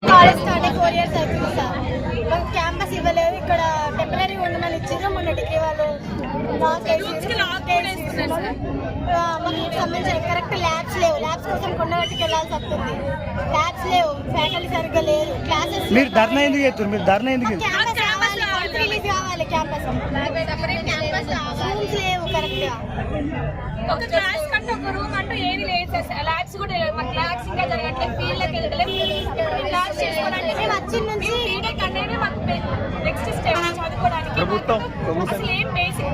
College start 4 years అవుతుంది sir. మాకు campus ఇవ్వలేదు. ఇక్కడ టెంపరీ ఉండమని ఇచ్చారు. మొన్న డిగ్రీ వాళ్ళు మాకు సంబంధించిన కరెక్ట్ ల్యాబ్స్ లేవు. ల్యాబ్స్ కోసం కొండగట్టుకు వెళ్ళాల్సి వస్తుంది. ల్యాబ్స్ లేవు, ఫ్యాకల్టీ సరిగ్గా లేదు. క్లాసెస్ మీరు ధర్నా ఎందుకు చేస్తారు? మీరు ధర్నా ఎందుకు క్యాంపస్ కావాలి, రిలీజ్ కావాలి. క్యాంపస్ రూమ్స్ లేవు కరెక్ట్ గా. ఒక క్లాస్ కంటే ఒక రూమ్ అంటూ ఏది లేదు సార్. ల్యాబ్స్ కూడా లేవు. మాకు ల్యాబ్స్ ఇంకా జరగట్లేదు. ఫీల్డ్కి వెళ్ళట్లేదు. క్లాస్ చేసుకోవడానికి మేము వచ్చిన నుంచి బీటెక్ అనేది మాకు నెక్స్ట్ స్టెప్ చదువుకోవడానికి అసలు ఏం బేసిక్